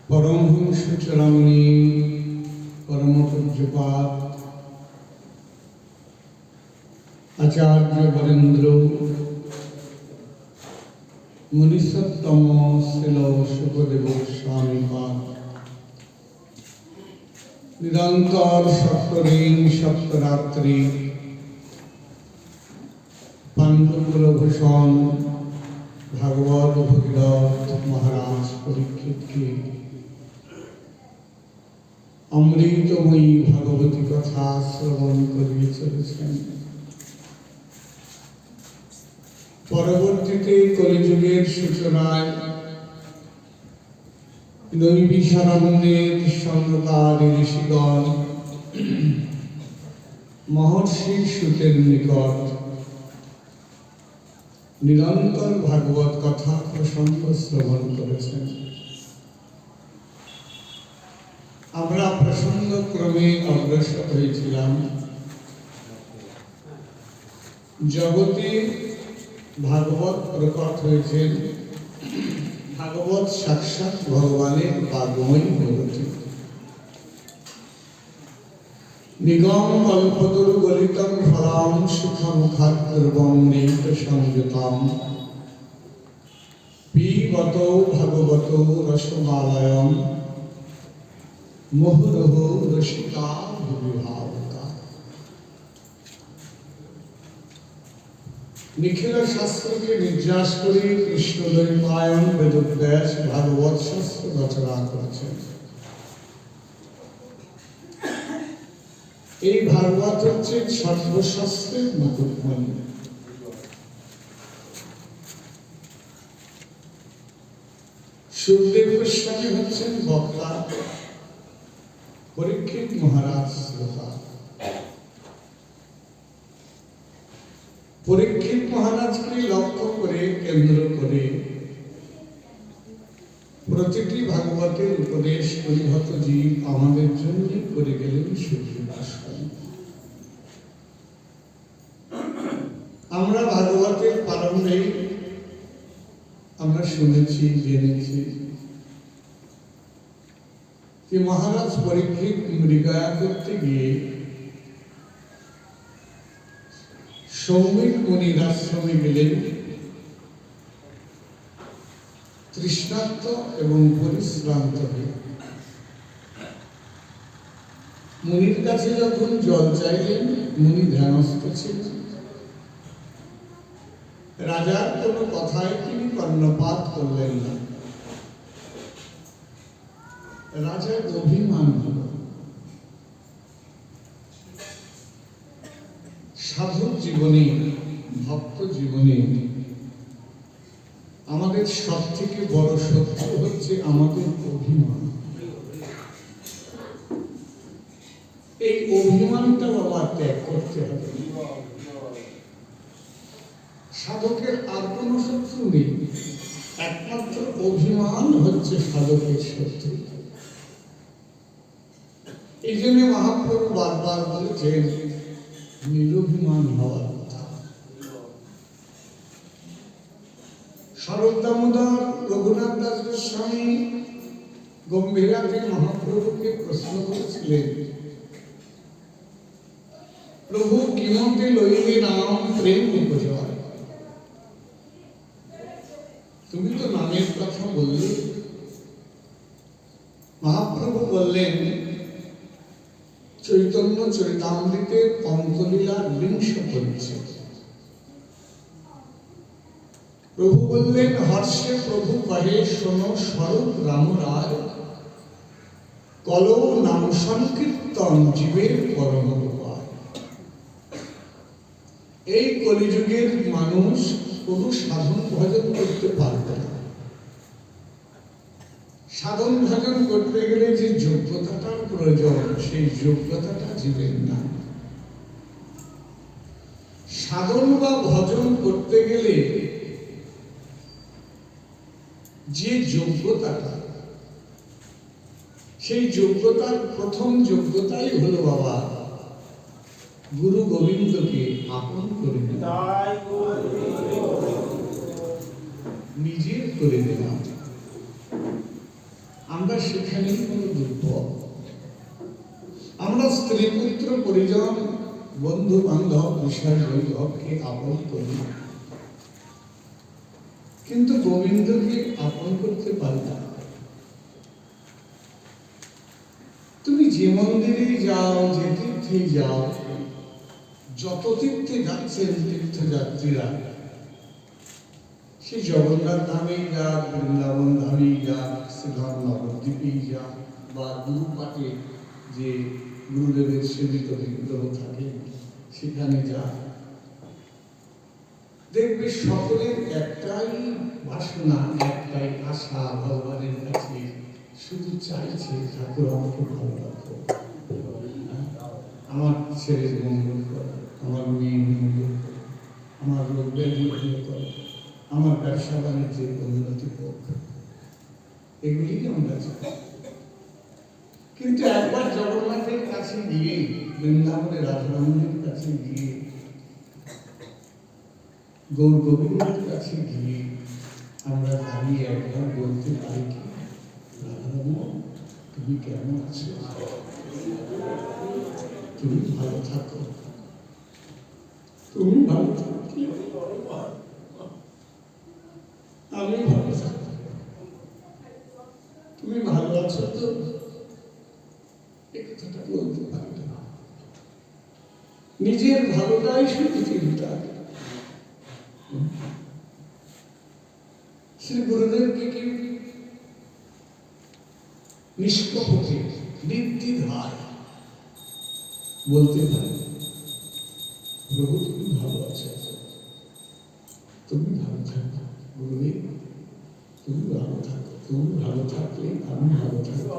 परमहंस चरणी परम पूज्यपाद आचार्य वरेंद्र मुनिसत्तम शिल सुखदेव स्वामी पाद निरंतर सप्तदिन सप्तरात्रि पांडुकुलभूषण भागवत भगीरथ महाराज परीक्षित के अमृतमयी भगवती कथा श्रवण करिए चलेছেন। পরবর্তীতে কলিযুগের সূচনায় নৈমিষারণ্যের সঙ্গকারী ঋষিগণ মহর্ষি সুতের নিকট নিরন্তর ভাগবত কথা প্রসঙ্গ শ্রবণ করেছেন। আমরা প্রসঙ্গ ক্রমে অগ্রসর হয়েছিলাম। জগতে ভাগবত প্রকট হয়েছেন ভাগবত সাক্ষাৎ ভগবানের বাগময়ী ভগবতী নিগম কল্পতরু গলিতম ফলাম সুখম খাদ্যর্বং নিহিত সংযুতম পিবত ভগবত রসমালয়ম মুহুরহ রসিকা বিভাবকা। নিখিল শাস্ত্রকে নির্যাস করে কৃষ্ণদ্বৈপায়ন বেদব্যাস ভাগবত শাস্ত্র রচনা করেছেন। এই ভাগবত হচ্ছে সর্বশাস্ত্রের মুকুটমণি। সুখদেব গোস্বামী হচ্ছেন বক্তা, পরীক্ষিত মহারাজ শ্রোতা। পরীক্ষিত মহারাজকে লক্ষ্য করে কেন্দ্র করে প্রতিটি ভাগবতের উপদেশ পরিহত জীব আমাদের জন্য করে গেলেন সূর্যদাস। আমরা ভাগবতের প্রারম্ভে আমরা শুনেছি জেনেছি যে মহারাজ পরীক্ষিত মৃগয়া করতে গিয়ে সৌমিক মুনির আশ্রমে গেলেন তৃষ্ণার্ত এবং পরিশ্রান্ত হয়ে। মুনির কাছে যখন জল চাইলেন মুনি ধ্যানস্থ ছিলেন। রাজার কোনো কথায় তিনি কর্ণপাত করলেন না। রাজার অভিমান হল। সাধক জীবনে ভক্ত জীবনে আমাদের সব থেকে বড় শত্রু হচ্ছে আমাদের অভিমান। এই অভিমানটা বাবা ত্যাগ করতে হবে। সাধকের আর কোন শত্রু নেই, একমাত্র অভিমান হচ্ছে সাধকের শত্রু। এই জন্য মহাপ্রভু বারবার বলেছেন নিরভিমান হওয়ার কথা। শরৎ দামোদর রঘুনাথ দাস গোস্বামী গম্ভীরাতে মহাপ্রভুকে প্রশ্ন করেছিলেন, প্রভু কিমতে লইলে নাম প্রেম উপজয়। তুমি তো নামের কথা বললে। মহাপ্রভু বললেন চৈতন্য চরিতামৃতের অন্তলীলার ২০ পরিচ্ছেদ। প্রভু বললেন হর্ষে প্রভু কহে শোনো স্বরূপ রাম রায়, কলৌ নাম সংকীর্তন জীবের পরম উপায়। এই কলিযুগের মানুষ কোনো সাধন ভজন করতে পারবে না। সাধন ভজন করতে গেলে যে যোগ্যতাটার প্রয়োজন সেই যোগ্যতাটা জীবের না। সাধন বা ভজন করতে গেলে যে যোগ্যতাটা, সেই যোগ্যতার প্রথম যোগ্যতাই হলো বাবা গুরু গোবিন্দকে আপন করে নিজের করে নিলাম। আমরা সেখানেই কোনো দুর্বল। আমরা স্ত্রী পুত্র পরিজন বন্ধু বান্ধব বিষয় বৈভবকে আপন করি, কিন্তু গোবিন্দকে আপন করতে পারি না। তুমি যে মন্দিরে যাও, যে তীর্থে যাও, যত তীর্থে যাচ্ছেন তীর্থযাত্রীরা, সে জগন্নাথ ধামেই যাক, বৃন্দাবন ধামেই যাক, শ্রীধাম নবদ্বীপেই যাক, বা গুরুপাঠে যে গুরুদেবের সেবিত বিগ্রহ থাকে সেখানে যাক, দেখবে সকলের একটাই বাসনা, একটাই আশা ভগবানের কাছে, শুধু চাইছে ঠাকুর আমাকে ভালো রাখো, আমার ছেলের মঙ্গল করো, আমার মেয়ের মঙ্গল করো, আমার রোগ ব্যাধি ভালো করো, আমার ব্যবসা বাণিজ্যের উন্নতি হোক, এগুলি আমরা চাই। কিন্তু একবার জগন্নাথের কাছে গিয়ে, বৃন্দাবনের রাধারমণের কাছে গিয়ে, গৌর গোবিন্দের কাছে গিয়ে আমরা দাঁড়িয়ে একবার বলতে পারি কি, রাধারমণ তুমি কেমন আছো, তুমি ভালো থাকো, তুমি ভালো থাকো, আমি ভালো থাকো, তুমি ভালো আছো তো, এই কথাটা বলতে পারি না। নিজের ভালোটাই শুধু চিন্তা। শ্রী গুরুদেবকে কি নিষ্কপটে নির্দ্বিধায় বলতে পারে, প্রভু তুমি ভালো আছো, তুমি ভালো থাকো, গুরুদেব তুমি ভালো থাকো, তুমি ভালো থাকলে আমি ভালো থাকবো।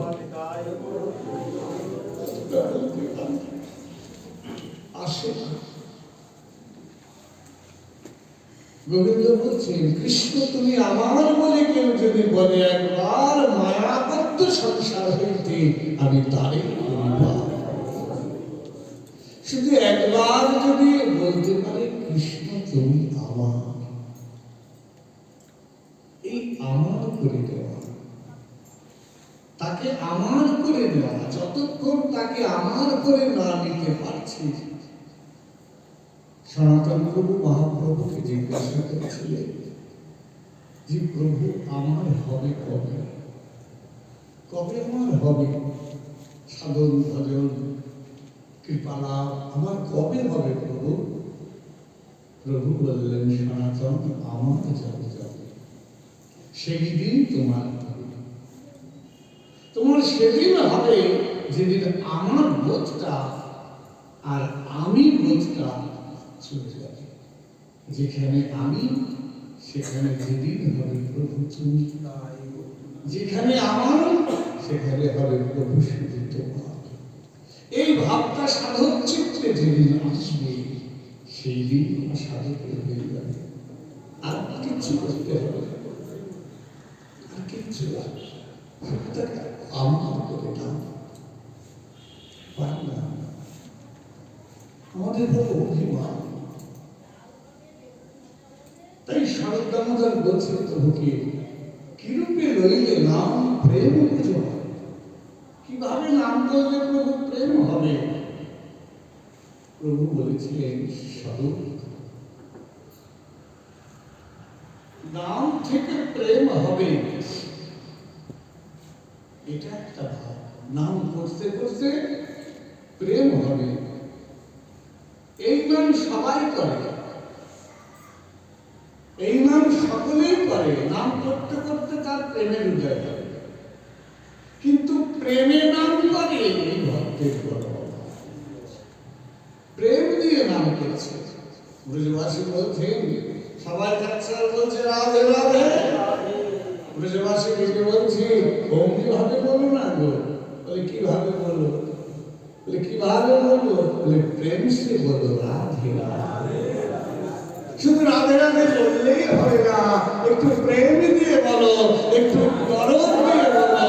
আসে গোবিন্দ বলছেন, কৃষ্ণ তুমি আমার বলে কেউ যদি বলে, একবার মায়াবদ্ধ সংসার হইতে আমি তারে করিবা। শুধু একবার যদি বলতে পারে কৃষ্ণ তুমি আমার, এই আমার করে দেওয়া, তাকে আমার করে দেওয়া, যতক্ষণ তাকে আমার করে না নিতে পারছি। সনাতন প্রভু মহাপ্রভুকে জিজ্ঞাসা করেছিলেন যে প্রভু আমার হবে কবে, কবে আমার হবে সাধন ভজন কৃপালা, আমার কবে হবে প্রভু? প্রভু বললেন, সনাতন আমার যাবে যাবে, সেই দিন তোমার হবে। তোমার সেদিন হবে যেদিন আমার বোধটা আর আমি বোধটা চলে যাবে। যেখানে আমি, সেখানে যেদিন হবে প্রভু তুমি, যেখানে আমার, সেখানে হবে প্রভু শুধু তোমার। এই ভাবটা সাধক চিত্তে যেদিন আসবে, সেই দিন সাধক হয়ে যাবে। আর কিচ্ছু করতে হবে, আর কিচ্ছু আমার করে দাও, পারি না। আমাদের বড় অভিমান। তাই শারদ দামোদর বলছে প্রভুকে, কিরূপে লইলে নাম প্রেম বুঝো, কিভাবে নাম করলে প্রভু প্রেম হবে? প্রভু বলেছিলেন, স্বরূপ নাম থেকে প্রেম হবে, এটা একটা ভাব। নাম করতে করতে প্রেম হবে, এই নাম সবাই করে, এই নাম সকলেই করে। নাম করতে করতে তার প্রেমের উদয় হবে, কিন্তু প্রেমে নাম করে এই ভক্তের বড় প্রেম দিয়ে নাম করছে। ব্রজবাসী বলছেন, সবাই যাচ্ছে আর বলছে রাধে রাধে, ব্রজবাসী কিছু বলছি অমনি ভাবে বলো না গো। বলে কিভাবে বলো? বলে কিভাবে বলবো? বলে প্রেম সে বলো রাধে রাধে। শুধু রাধে রাধে বললেই হবে না, একটু প্রেম দিয়ে বলো, একটু গরম দিয়ে বলো,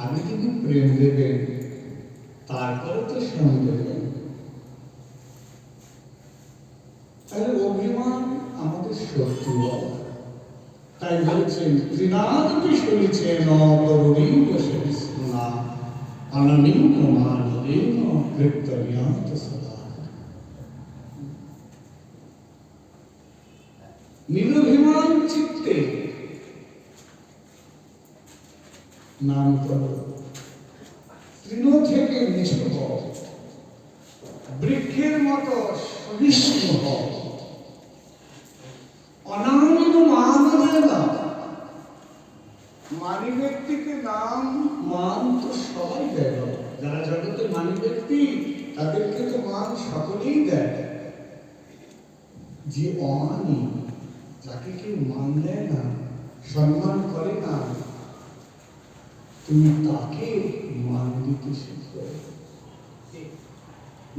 আর আগে তিনি প্রেম দেবেন, তারপরে তো স্বামী দেবেন। তাহলে অভিমান আমাদের শত্রু বাবা। তাই বলছেন ত্রিনাদপি শুনিছেন অকরণীয় শোনা অননীন মানবেন কৃত্যবিয়ান্ত সদা। নিরভিমান চিত্তে নাম করো, তৃণ থেকে নিচু হও, বৃক্ষের মতো সহিষ্ণু হও, অনামিন মানবে না। মানি ব্যক্তিকে নাম মান তো সবাই দেয়, যারা জগতে মানি ব্যক্তি তাদেরকে তো মান সকলেই দেয়। যে অমানি, যাকে কেউ মান দেয় না, সম্মান করে না, তুমি তাকে মান দিতে শিখো।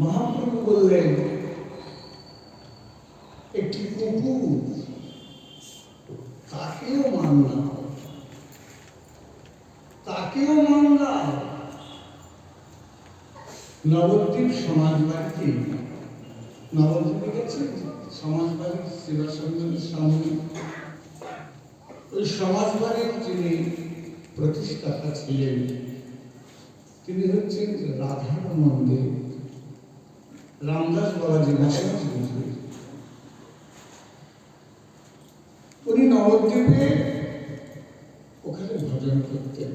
মহাপ্রভু বললেন একটি কুকুর, তাকেও মান দাও, তাকেও মান দাও। নবদ্বীপ সমাজ বাড়িতে, নবদ্বীপে গেছেন সমাজ বাড়ির সেবা সঙ্গের সামনে, ওই সমাজ বাড়ির যিনি প্রতিষ্ঠাতা ছিলেন তিনি হচ্ছেন রাধারমণ দেব, রামদাস বাবাজি মহারাজ। উনি নবদ্বীপে ওখানে ভজন করতেন।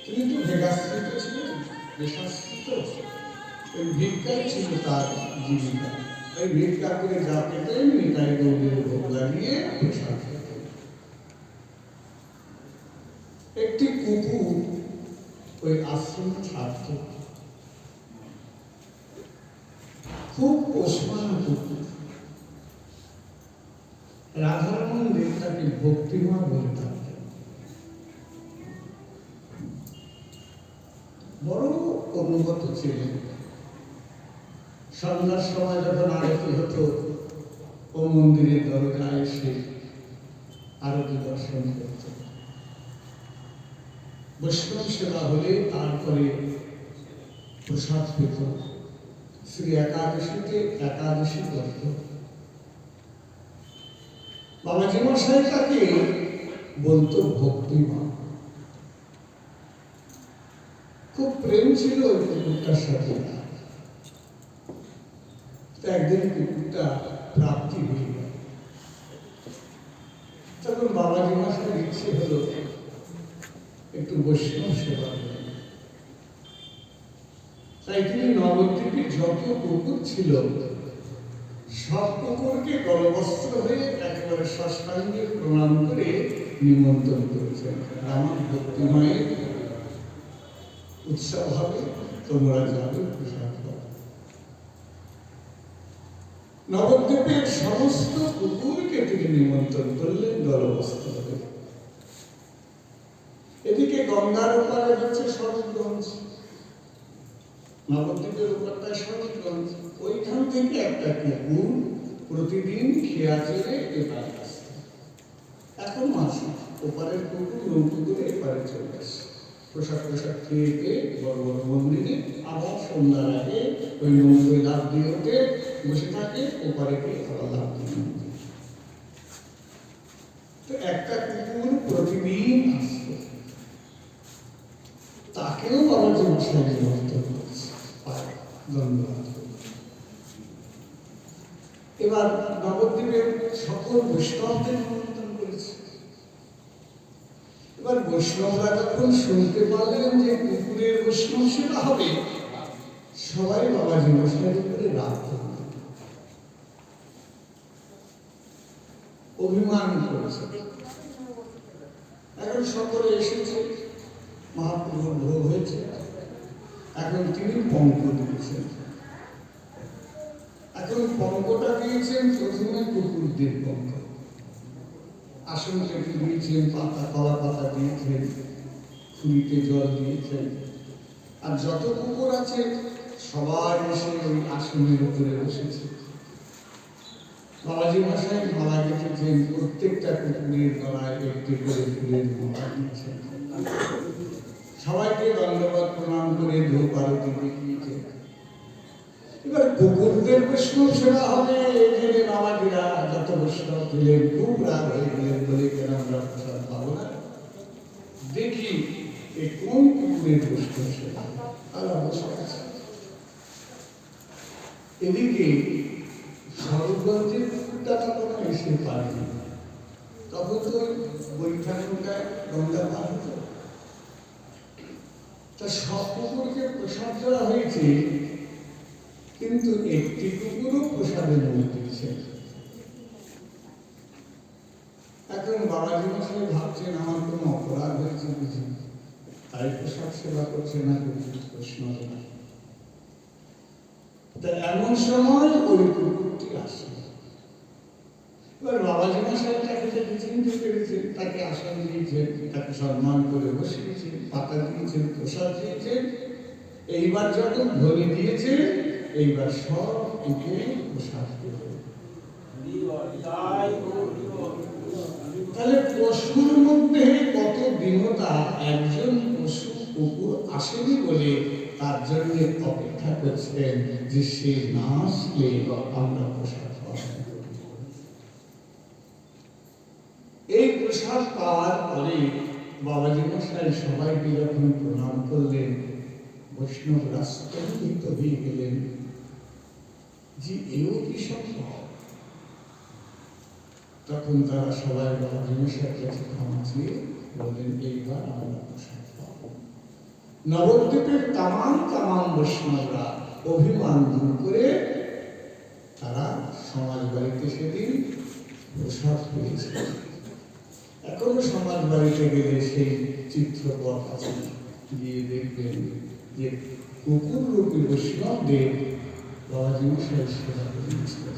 তিনি তো ভেগাশ্রিত ছিলেন, বেশাশ্রিত, ওই ভিক্ষাই ছিল তার জীবিকা। ওই ভিক্ষা করে যা পেতেন নিতাই গৌরীর ভোগ লাগিয়ে প্রসাদ খেতেন। একটি কুকুর ওই আশ্রম ছাড়ত, খুব পোষমানা কুকুর। রাধারমণ দেব তাকে ভক্তিমা বলে থাকতেন। বড় অনুগত ছিলেন। সন্ধ্যার সময় যখন আরতি হতো, ও মন্দিরের দরজায় এসে আরতি দর্শন করত। বৈষ্ণব সেবা হলে তারপরে প্রসাদ পেত। শ্রী একাদশীতে একাদশী করত। বাবাজি মশাই তাকে বলতো ভক্তিমা। খুব প্রেম ছিল ওই কুকুরটার সাথে। একদিন কুকুরটা প্রাপ্তি হয়ে গেল। তখন বাবাজি মশাইয়ের ইচ্ছে হলো একটু বৈষ্ণব সেবা করেন। তাই তিনি নবদ্বীপে যত কুকুর ছিল সব কুকুরকে গলবস্ত্র হয়ে একেবারে ষষ্ঠাঙ্গে প্রণাম করে নিমন্ত্রণ করেছেন, আমার ভক্তিময়ের উৎসব হবে, তোমরা যাবে প্রসাদ পাবে। নবদ্বীপের সমস্ত কুকুরকে তিনি নিমন্ত্রণ করলেন গলবস্ত্র হয়ে। এদিকে গঙ্গার ওপারে হচ্ছে শরৎগঞ্জ, নবদ্বীপের ওপারটায় শরৎগঞ্জ। ওইখান থেকে একটা কুকুর প্রতিদিন খেয়া চলে এপারে আসে। এখন আসে ওপারের কুকুর নৌকো করে এপারে চলে আসে, প্রসাদ খেয়ে খেয়ে বড় বড় মন্দিরে, আবার সন্ধ্যার আগে ওই নৌকোয় লাফ দিয়ে ওঠে, বসে থাকে, ওপারে গিয়ে আবার লাফ দিয়ে। তো একটা কুকুর প্রতিদিন আসতো, তাকেও বাবাজি মশাই নিমন্ত্রণ করছে, ধন্যবাদ। এবার নবদ্বীপের সকল বৈষ্ণবদের নিমন্ত্রণ করেছে। এবার বৈষ্ণবরা যখন শুনতে পারলেন যে কুকুরের বৈষ্ণব সেবা হবে, সবাই বাবাজি মশাইয়ের উপরে রাগ করলেন, অভিমান করেছে। এখন সকলে এসেছে, মহাপ্রভুর ভোগ হয়েছে, এখন তিনি পঙ্ক দিয়েছেন। এখন পঙ্কটা দিয়েছেন প্রথমে কুকুরদের পঙ্ক, আসন কেটে দিয়েছেন, পাতা কলা পাতা দিয়েছেন, খুঁড়িতে জল দিয়েছেন। আর যত কুকুর আছে সবাই এসে ওই আসনের উপরে বসেছে। বাবাজি মশাই মালা গেঁথেছেন, প্রত্যেকটা কুকুরের গলায় একটি করে ফুলের মালা দিয়েছেন। সবাইকে দণ্ডবাদ প্রণাম করে ধূপ আরতি দেখিয়েছেন। এবার কুকুরদের বৈষ্ণব সেবা হবে জেনে বাবাজিরা যত বৈষ্ণব দিলেন খুব রাগ হয়ে গেলেন, বলে কেন আমরা প্রসাদ পাবো না? দেখি এই কোন কুকুরের বৈষ্ণব সেবা। আর অবশ্য আছে এদিকে সরগঞ্জের কুকুরটা তখন এসে পারেনি, তখন তো বৈঠা নৌকায় গঙ্গা পার হতো। তা সব কুকুরকে প্রসাদ দেওয়া হয়েছে, কিন্তু একটি কুকুরও প্রসাদে মুখ দিচ্ছে। এখন বাবাজি মশাই ভাবছেন আমার কোনো অপরাধ হয়েছে বুঝি, তাই প্রসাদ সেবা করছে না কুকুর প্রশ্ন। তা এমন সময় ওই কুকুরটি আসে। এবার বাবাজি মশাই তাকে দেখে চিনতে পেরেছেন, তাকে আসন দিয়েছেন, তাকে সম্মান করে বসিয়েছেন, পাতা দিয়েছেন, প্রসাদ দিয়েছেন। এইবার যখন ধ্বনি দিয়েছে, এইবার সব কুকুর প্রসাদ পেল। তাহলে পশুর মধ্যে কত দীনতা! একজন পশু কুকুর আসেনি বলে তার জন্য অপেক্ষা করছেন যে সে না আসলে আমরা প্রসাদ পাবো। এই প্রসাদ পাওয়ার পরে বাবাজি মশাই সবাইকে যখন প্রণাম করলেন, বৈষ্ণবরা স্তম্ভিত হয়ে গেলেন যে এও কি সম্ভব। তখন তারা সবাই বাবাজি মশাইয়ের কাছে ক্ষমা চেয়ে বললেন, এইবার আমরা প্রসাদ পাবো। নবদ্বীপের তামাম বৈষ্ণবরা অভিমান দূর করে তারা সমাজ বাড়িতে সেদিন প্রসাদ পেয়েছে। এখনো সমাজ বাড়িতে গেলে সেই চিত্রপট আছে, গিয়ে দেখবেন যে কুকুর রূপী বৈষ্ণবদের বাবাজি মশাই সেবা করেছিলেন।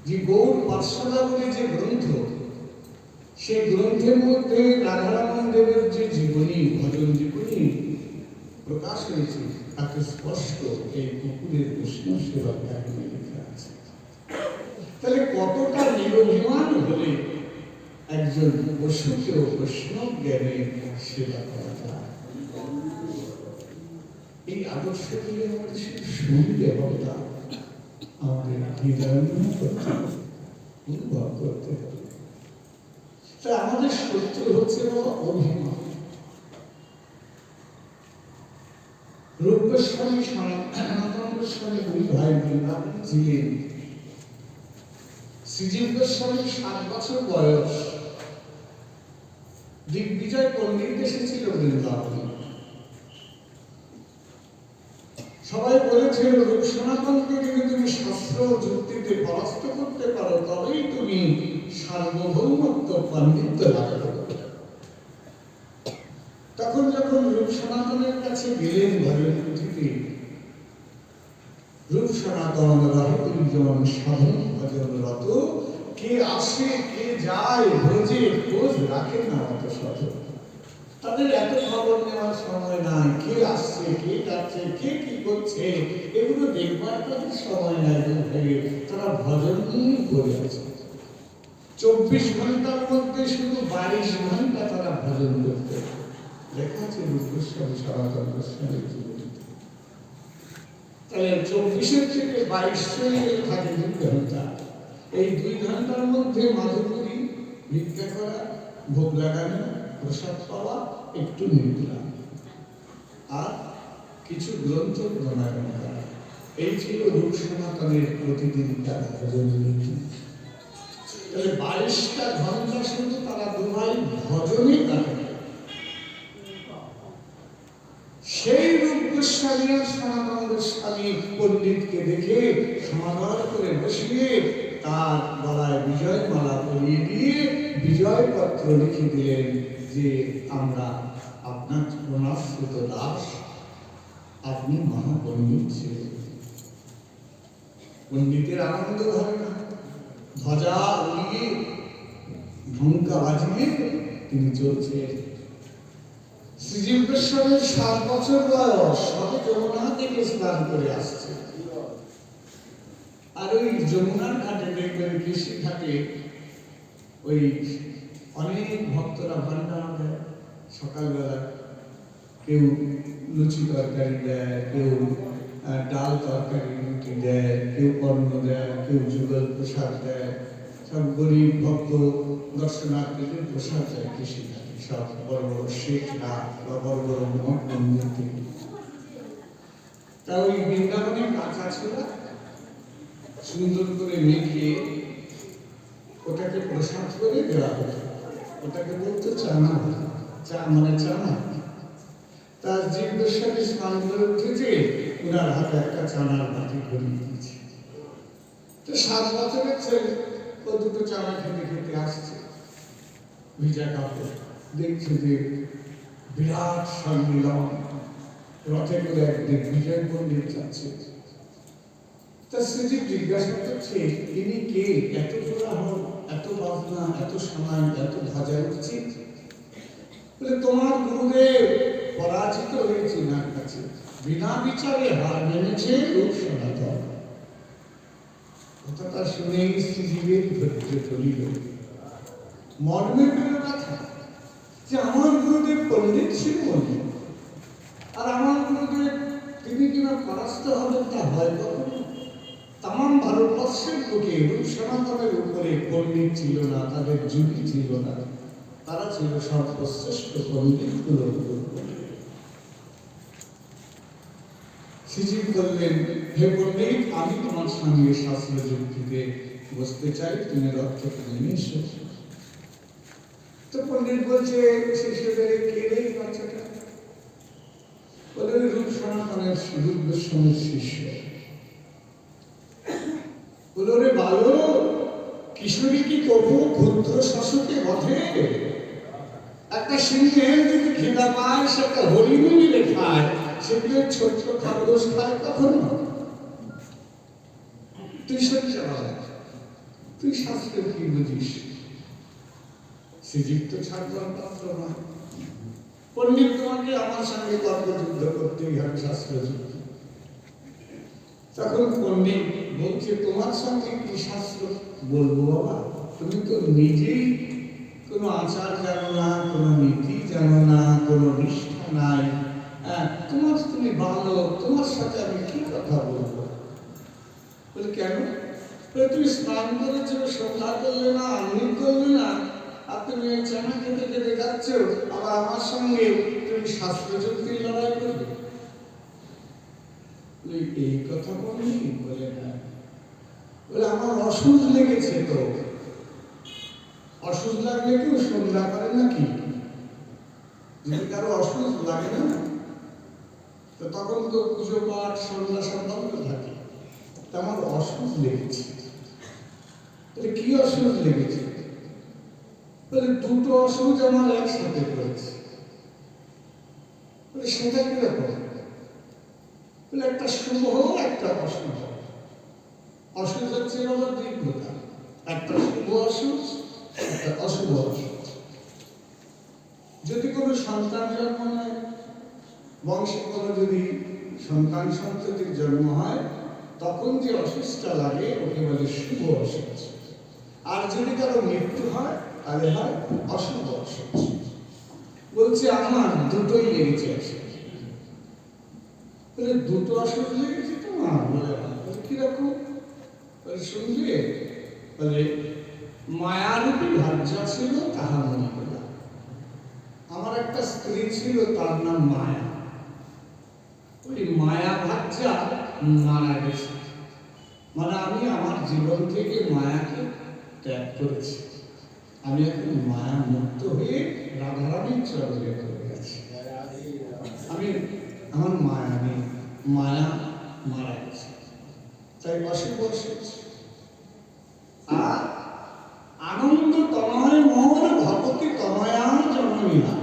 যে গৌর পাঠশালা বলে যে গ্রন্থ, সেই গ্রন্থের মধ্যে রাধারমণ দেবের যে জীবনী, ভজন জীবনী প্রকাশ হয়েছে, তাকে স্পষ্ট এই কুকুরের বৈষ্ণব সেবা কাহিনী লেখা আছে। তাহলে কতটা নিরভিমান হলে একজন পশুকেও বৈষ্ণব জ্ঞানে সেবা করা যায়। এই আদর্শগুলি আমাদের শুধু শুনলে হবে না, আমাদের হৃদয়ঙ্গম করতে হবে, অনুভব করতে হবে। তাই আমাদের শত্রু হচ্ছে অভিমান। রূপ গোস্বামী, সনাতন গোস্বামী দুই ভাই বৃন্দাবন ছিলেন। শ্রীজীব গোস্বামীর 7 বছর বয়স, দিগ্বিজয় পণ্ডিত এসেছিল বৃন্দাবনে। সবাই বলেছিল, রূপ সনাতনকে যদি তুমি শাস্ত্র যুক্তিতে পরাস্ত করতে পারো, তবেই তুমি সার্বভৌমত্ব পাণ্ডিত্য লাভ করবে। তখন যখন রূপ সনাতনের কাছে গেলেন ঘরের পুঁথিতে, রূপ সনাতন রহিতজন সাধন ভজনরত, কে আসে কে যায় ভোজে খোঁজ রাখে না অত শত। তাদের এত খবর নেওয়ার সময় নাই, কে আসছে কে যাচ্ছে কে কি করছে এগুলো দেখবার তাদের সময় নাই। তারা ভজন নিয়ে করে আছে। 24 ঘন্টার মধ্যে শুধু 22 ঘন্টা তারা ভজন করতে। লেখা আছে রূপ গোস্বামী সনাতন গোস্বামীর জীবনী। তাহলে 24 থেকে 22 চলে গেলে থাকে 2 ঘন্টা। এই 2 ঘন্টার মধ্যে মাধুরী ভিক্ষা করা, ভোগ লাগানো, প্রসাদ পাওয়া, একটু নিদ্রা, আর কিছু গ্রন্থ প্রণয়ন করা। এই ছিল রূপ সনাতনের প্রতিদিনকার ভজন নীতি। তাহলে 22টা ঘন্টা শুধু তারা দুভাই ভজনে কাটে। সেই রূপ গোস্বামী আর সনাতন গোস্বামী পণ্ডিতকে দেখে সমাদর করে বসিয়ে তার গলায় বিজয় মালা পরিয়ে দিয়ে বিজয় পত্র লিখে দিলেন যে আমরা আপনার প্রণাশ্রিত দাস, আপনি মহাপণ্ডিত ছিলেন। পণ্ডিতের আনন্দ ধরে না, ধ্বজা উড়িয়ে ঢঙ্কা বাজিয়ে তিনি চলছেন। শ্রীজীব গোস্বামীর 7 বছর বয়স, সবে যমুনা থেকে স্নান করে আসছে। আর ওই যমুনার ঘাটে দেখবেন কৃষি ঘাটে ওই অনেক ভক্তরা ভান্ডার দেয় সকালবেলা। কেউ লুচি তরকারি দেয়, কেউ ডাল তরকারি রুটি দেয়, কেউ অন্ন দেয়, কেউ যুগল প্রসাদ দেয়। সব গরিব ভক্ত দর্শনার্থীদের প্রসাদ দেয় কৃষি ঘাটে, সব বড় বড় শেখরা বা বড় বড় মঠ মন্দির থেকে। তা ওই বৃন্দাবনের কাঁচা ছোলা সুন্দর করে মেখে ওটাকে প্রসাদ করে দেওয়া হতো। ওটাকে বলতো চানা, চা মানে চানা। তার জীবদের সাথে স্নান করে উঠেছে, ওনার হাতে একটা চানার বাটি ঘুরিয়ে দিয়েছে। তো 7 বছরের ছেলে ও দুটো চানা খেতে খেতে আসছে, ভিজা কাপড় দেখছে যে বিরাট সম্মিলন, রথে করে একদিন বিজয় পণ্ডিত যাচ্ছে। তা শ্রীজীব জিজ্ঞাসা করছে, ইনি কে? এত কোলাহল, এত বাজনা, এত সময়, এত ধ্বজা উঠছে। বলে তোমার গুরুদেব পরাজিত হয়েছে ওনার কাছে, বিনা বিচারে হার মেনেছে রূপ সনাতন। কথাটা শুনেই শ্রীজীবের ধৈর্য চলিল। মর্মে পেল কথা যে আমার গুরুদেব পণ্ডিত ছিলেন, আর আমার গুরুদেব তিনি কিনা পরাস্ত হবেন তা হয় কখনো? তাম ভারতবর্ষের বুকে রূপ সনাতনের উপরে পণ্ডিত ছিল না, তাদের যুগই ছিল না। তারা ছিল সর্বশ্রেষ্ঠ পণ্ডিতগুলো। শ্রীজীব বললেন, হে পণ্ডিত, আমি তোমার সঙ্গে শাস্ত্র যুক্তিতে বসতে চাই, তুমি রথ থেকে নেমে এসো। তো পণ্ডিত বলছে, শিষ্যদের কে রে বাচ্চাটা? বলে রূপ সনাতনের রূপ গোস্বামীর শিষ্য। বলো রে বালো, কিশোরী কি তবু ক্ষুদ্র শাসকে বধে? একটা সিংহের যদি খিদা পায়, সেটা হরিমুনি খায়, সেগুলো ছোট্ট খরগোশ খায় কখনো? তুই সত্যি বল, তুই শাস্ত্র কি বুঝিস? শ্রীজীব তো ছাড়বার পাত্র নয়। পণ্ডিত, তোমাকে আমার সঙ্গে তর্কযুদ্ধ করতেই হবে শাস্ত্র যুদ্ধ। তখন পণ্ডিত বলছে, তোমার সঙ্গে কি শাস্ত্র বলবো বাবা? তুমি তো নিজেই কোনো আচার জানো না, কোনো নীতি জানো না, কোনো নিষ্ঠা নাই। তুমি ভালো, তোমার সাথে আমি কি কথা বলবো? বলে কেন? তুমি স্নান করেছো, সন্ধ্যা করলে না, আঙ্গিক করলে না, আর তুমি চানা খেতে খেতে যাচ্ছ, আবার আমার সঙ্গে তুমি শাস্ত্র যুক্তির লড়াই করবে? এই কথা বললি? বলে না। বলে আমার অসুখ লেগেছে। তো অসুখ লাগলে কেউ সন্ধ্যা করে নাকি? যদি কারো অসুখ লাগে না, তো তখন তো পুজো পাঠ সন্ধ্যা সম্বন্ধ থাকে। তা আমার অসুখ লেগেছে। বলে কি অসুখ লেগেছে? বলে দুটো অসুখ আমার একসাথে করেছে। বলে সেটা কিরকম? বলে একটা শুভ, একটা অশুভ। অসুখ হচ্ছে আমার দুই প্রকার, একটা শুভ অসুখ, একটা অশুভ অসুখ। যদি কোনো সন্তান জন্ম হয়, বংশে কোনো যদি সন্তান সন্ততির জন্ম হয়, তখন যে অসুখটা লাগে ওকে বলে শুভ অসুখ। আর যদি কারো মৃত্যু হয়, তাহলে হয় অশুভ অসুখ। বলছে আমার দুটোই লেগেছে অসুখ। বলে দুটো অসুখ লেগেছে তোমার? বলে কিরকম? শুনলে? বলে মায়ারূপী ভার্যা ছিল, তাহা মনে হলো। আমার একটা স্ত্রী ছিল, তার নাম মায়া। ওই মায়া ভার্যা মারা গেছে। মানে আমি আমার জীবন থেকে মায়াকে ত্যাগ করেছি। আমি এখন মায়া মুক্ত হয়ে রাধারানীর চরণে চলে গেছি। আমি আমার মায়া নেই, মায়া মারা গেছে, তাই অশুভ অসুখ। আর আনন্দ তনয় মোর ভগবতী তনয়া জন্মিলা।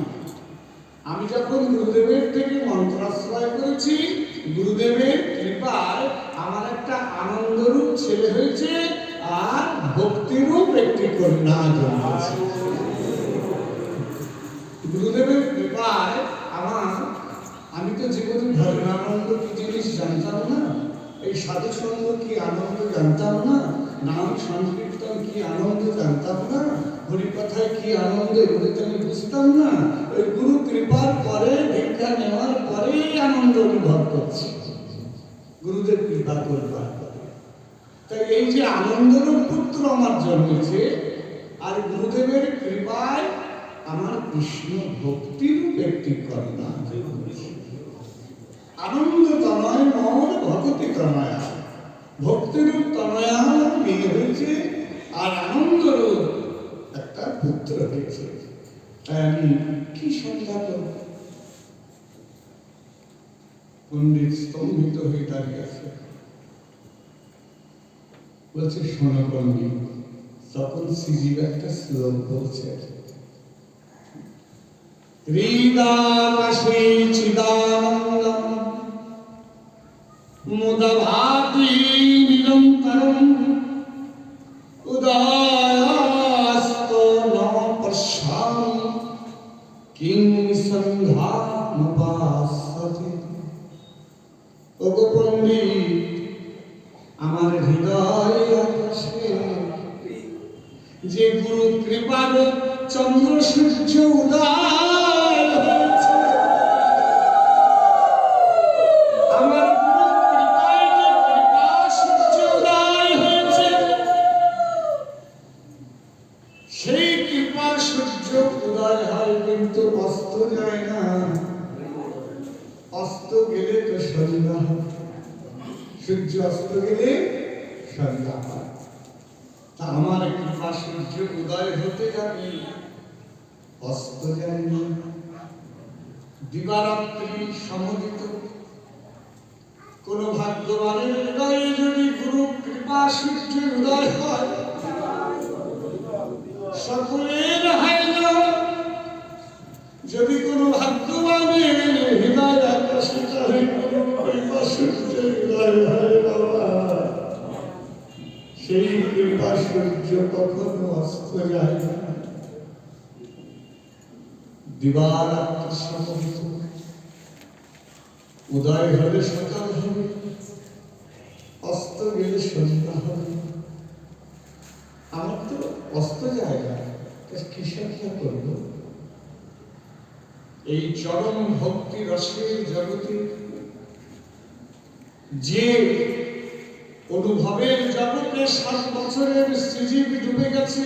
আমি যখন গুরুদেবের থেকে মন্ত্রাশ্রয় করেছি, গুরুদেবের কৃপায় আমার একটা আনন্দরূপ ছেলে হয়েছে, আর ভক্তিরূপ একটি কন্যা জন্মেছে। গুরুদেবের কৃপায় আমি তো জীবনে ধর্মানন্দ কি জিনিস জানতাম না। এই সাধু সঙ্গ কি আনন্দ জানতাম না, নাম সংকীর্তন কি আনন্দ জানতাম না, হরিকথায় কি আনন্দ এগুলো তো আমি বুঝতাম না। ওই গুরু কৃপার পরে, দীক্ষা নেওয়ার পরেই আনন্দ অনুভব করছি, গুরুদেব কৃপা করবার পরে। তাই এই যে আনন্দের পুত্র আমার জন্মেছে, আর গুরুদেবের কৃপায় আমার কৃষ্ণ ভক্তিরূপ একটি কন্যা, আনন্দ তনয় মন ভগতি তনয়া, ভক্তিরূপ তনয়া মেয়ে হয়েছে, আর আনন্দরূপ একটা পুত্র হয়েছে। তাই আমি কি সন্ধ্যা করব? পণ্ডিত স্তম্ভিত হয়ে দাঁড়িয়ে আছে, বলছে শোনো পণ্ডিত। তখন শ্রীজীব একটা শ্লোক বলছে, হৃদাকাশে চিদানন্দম মুদভাতি নিরন্তরম উদয়াস্ত ন পশ্যামি কিং সন্ধ্যানুপাস্যতে। ওগো পণ্ডিত, আমার হৃদয় আকাশে যে গুরু কৃপার চন্দ্র সূর্য উদয় হয়েছে, আমার গুরু কৃপায় যে কৃপা সূর্য উদয় হয়েছে, সেই কৃপা সূর্য উদয় হয় কিন্তু অস্ত যায় না। অস্ত গেলে তো সন্ধ্যা হয়, সূর্য অস্ত গেলে সন্ধ্যা হয়। তা আমার কৃপা সূর্য উদয় হতে যাবে, অস্ত যায়নি, দিবারাত্রি সমুদিত। কোন ভাগ্যবানের হৃদয়ে যদি গুরু কৃপা সূর্য উদয় হয়, সকলের হয় না। যদি কোন ভাগ্যবানের হৃদয় আকাশে গুরু কৃপা সূর্য উদয় হয় বাবা, সেই কৃপা সূর্য কখনো অস্ত যায় না। দিবারাত্রি সমুদিত, উদয় হলে সকাল হবে, অস্ত গেলে সন্ধ্যা হবে। আমার তো অস্ত যায় না, কিসের করব? এই চরম ভক্তি রসের জগতে যে অনুভবের জগতে 7 বছরের শ্রীজীব ডুবে গেছে,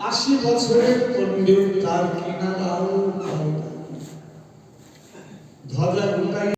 80 বছরের পণ্ডিত তার কিনারাও পায় না। ধ্বজা গোটাই